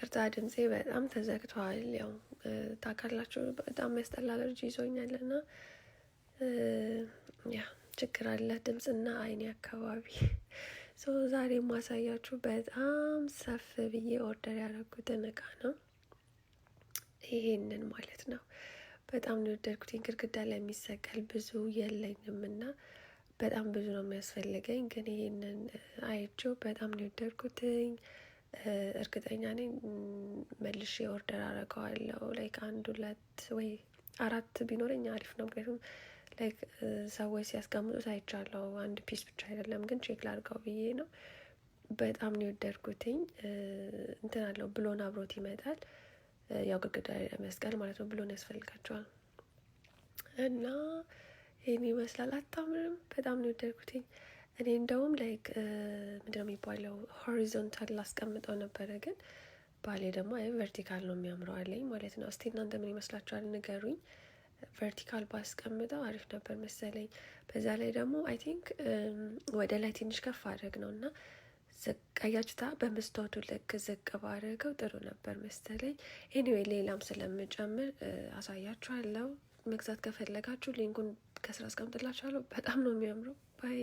ይቅርታ ድምፄ በጣም ተዘግቷል። ያው ታውቃላችሁ በጣም የሚያስጠላ አለርጂ ይዞኛልና ያ ችግር አለ ድምፅና አይኔ አካባቢ። ዛሬ የማሳያችሁ በጣም ሰፍ ብዬ ኦርደር ያደረኩትን እቃ ነው። ይሄንን ማለት ነው። በጣም ነው የወደድኩትኝ። ግድግዳ ላይ የሚሰቀል ብዙ የለኝም እና በጣም ብዙ ነው የሚያስፈልገኝ። ግን ይሄንን አይቼው በጣም ነው የወደድኩትኝ። እርግጠኛ ነኝ መልሼ ኦርደር አደርገዋለሁ። ላይክ 1 2 ወይ 4 ቢኖረኝ አሪፍ ነው። ምክንያቱም ላይክ ሰዎች ሲያስቀምጡት አይቻለሁ። 1 ፒስ ብቻ አይደለም ግን ቼክ ላድርገው ብዬ ነው። በጣም ነው የወደድኩትኝ። እንትን አለው ብሎን አብሮት ይመጣል። ያው ግድግዳ ላይ ለመስቀል ማለት ነው። ብሎን ያስፈልጋቸዋል እና ይሄን ይመስላል። አታምርም? በጣም ነው የወደድኩትኝ። እኔ እንደውም ላይክ ምንድነው የሚባለው ሆሪዞንታል ላስቀምጠው ነበረ፣ ግን ባሌ ደግሞ አይ ቨርቲካል ነው የሚያምረው አለኝ ማለት ነው። እስቲ እናንተ ምን ይመስላችኋል ንገሩኝ። ቨርቲካል ባስቀምጠው አሪፍ ነበር መሰለኝ። በዛ ላይ ደግሞ አይ ቲንክ ወደ ላይ ትንሽ ከፍ አድርግ ነው እና ቀያችታ በመስታወቱ ልክ ዝቅ ባደረገው ጥሩ ነበር መሰለኝ። ኤኒዌይ ሌላም ስለምጨምር አሳያችኋለሁ። መግዛት ከፈለጋችሁ ሊንኩን ከስራ አስቀምጥላችኋለሁ። በጣም ነው የሚያምረው። ባይ